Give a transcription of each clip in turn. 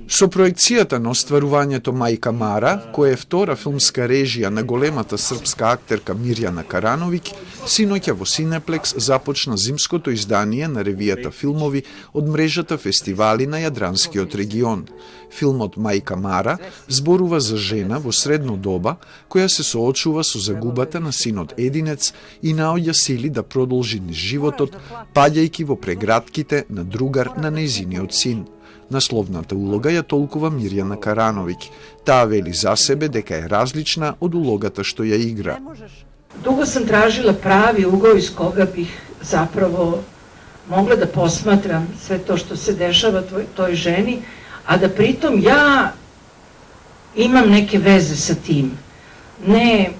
Со проекцијата на остварувањето Мајка Мара, која е втора филмска режија на големата српска актерка Мирјана Карановиќ, синоќа во Синеплекс започна зимското издание на ревијата филмови од мрежата фестивали на Јадранскиот регион. Филмот Мајка Мара зборува за жена во средно доба која се соочува со загубата на синот единец и наоѓа сили да продолжи низ животот, паѓајќи во прегратките на другар на нејзиниот син. Насловната улога ја толкува Мирјана Карановиќ. Таа вели за себе дека е различна од улогата што ја игра. Дуго сам тражила прави угол из кога бих заправо могла да посматрам све то што се дешава тој жени, а да притом ја имам неке везе sa tim. Не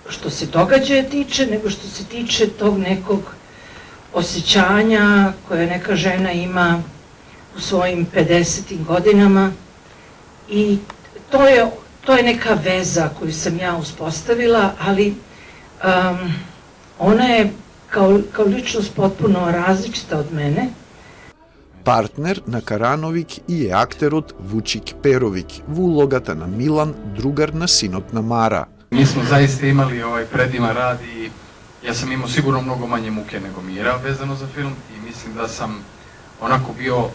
што се догаđaja tiče, nego što se tiče tog nekog osjećanja koje neka žena ima u svojim 50. godinama i to je neka veza koju sam ja uspostavila, ali ona je kao ličnost potpuno različita od mene. Партнер на Карановиќ и е актерот Вучик Перовиќ во улогата на Милан, другар на синот на Мара. Mi smo zaista imali predivan rad i ja sam imao sigurno mnogo manje muke nego Mira vezano za film i mislim da sam onako bio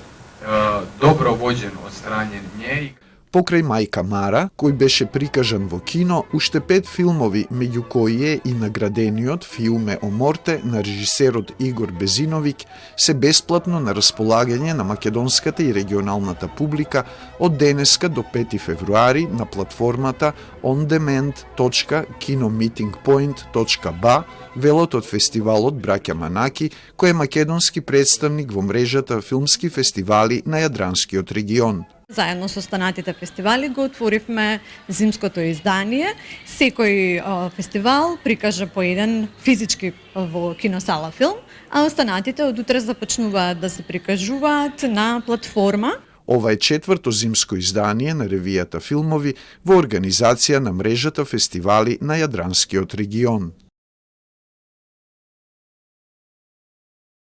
dobro vođen од стране nje. Покрај Мајка Мара, кој беше прикажан во кино, уште 5 филмови, меѓу кои е и наградениот Фиуме о Морте на режисерот Игор Безиновиќ, се бесплатно на располагање на македонската и регионалната публика од денеска до 5 февруари на платформата ondemand.kinomeetingpoint.ba, велот од фестивалот Браќа Манаки, кој е македонски представник во мрежата филмски фестивали на Јадранскиот регион. Заедно со останатите фестивали го отворивме зимското издание. Секој фестивал прикажа по еден физички во киносала филм, а останатите од утре започнуваат да се прикажуваат на платформа. Ова е четврто зимско издание на ревијата филмови во организација на мрежата фестивали на Јадранскиот регион.